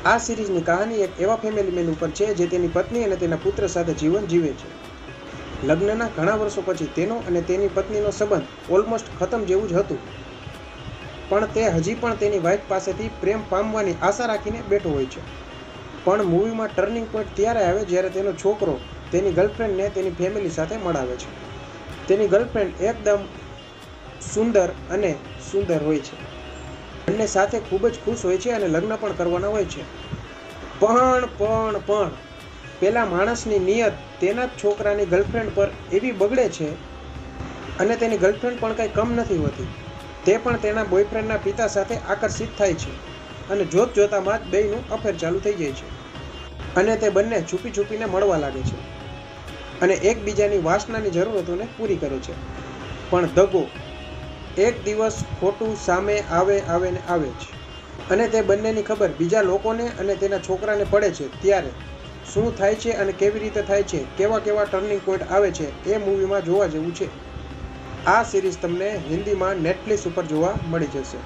આ સિરીઝની કહાની એક એવા ફેમિલી મેન ઉપર છે જે તેની પત્ની અને તેના પુત્ર સાથે જીવન જીવે છે. લગ્નના ઘણા વર્ષો પછી તેનો અને તેની પત્નીનો સંબંધ ઓલમોસ્ટ ખતમ જેવું જ હતું, પણ તે હજી પણ તેની વાઇફ પાસેથી પ્રેમ પામવાની આશા રાખીને બેઠો હોય છે. પણ મૂવીમાં ટર્નિંગ પોઈન્ટ ત્યારે આવે જ્યારે તેનો છોકરો તેની ગર્લફ્રેન્ડને તેની ફેમિલી સાથે મળાવે છે. તેની ગર્લફ્રેન્ડ એકદમ સુંદર અને સુંદર હોય છે. બંને સાથે ખૂબ જ ખુશ હોય છે અને લગ્ન પણ કરવાના હોય છે. પણ પેલા માણસની નિયત તેના જ છોકરાની ગર્લફ્રેન્ડ પર એવી બગડે છે અને તેની ગર્લફ્રેન્ડ પણ કંઈ કમ નથી હોતી. તે પણ તેના બોયફ્રેન્ડના પિતા સાથે આકર્ષિત થાય છે અને જોતામાં જ બેયનું અફેર ચાલુ થઈ જાય છે અને તે બંને છુપીને મળવા લાગે છે અને એકબીજાની વાસનાની જરૂરતોને પૂરી કરે છે. પણ દગો, એક દિવસ ખોટું સામે આવે જ અને તે બંનેની ખબર બીજા લોકોને અને તેના છોકરાને પડે છે. ત્યારે શું થાય છે અને કેવી રીતે થાય છે, કેવા ટર્નિંગ પોઈન્ટ આવે છે, એ મૂવીમાં જોવા જેવું છે. આ સિરીઝ તમને હિન્દીમાં નેટફ્લિક્સ ઉપર જોવા મળી જશે.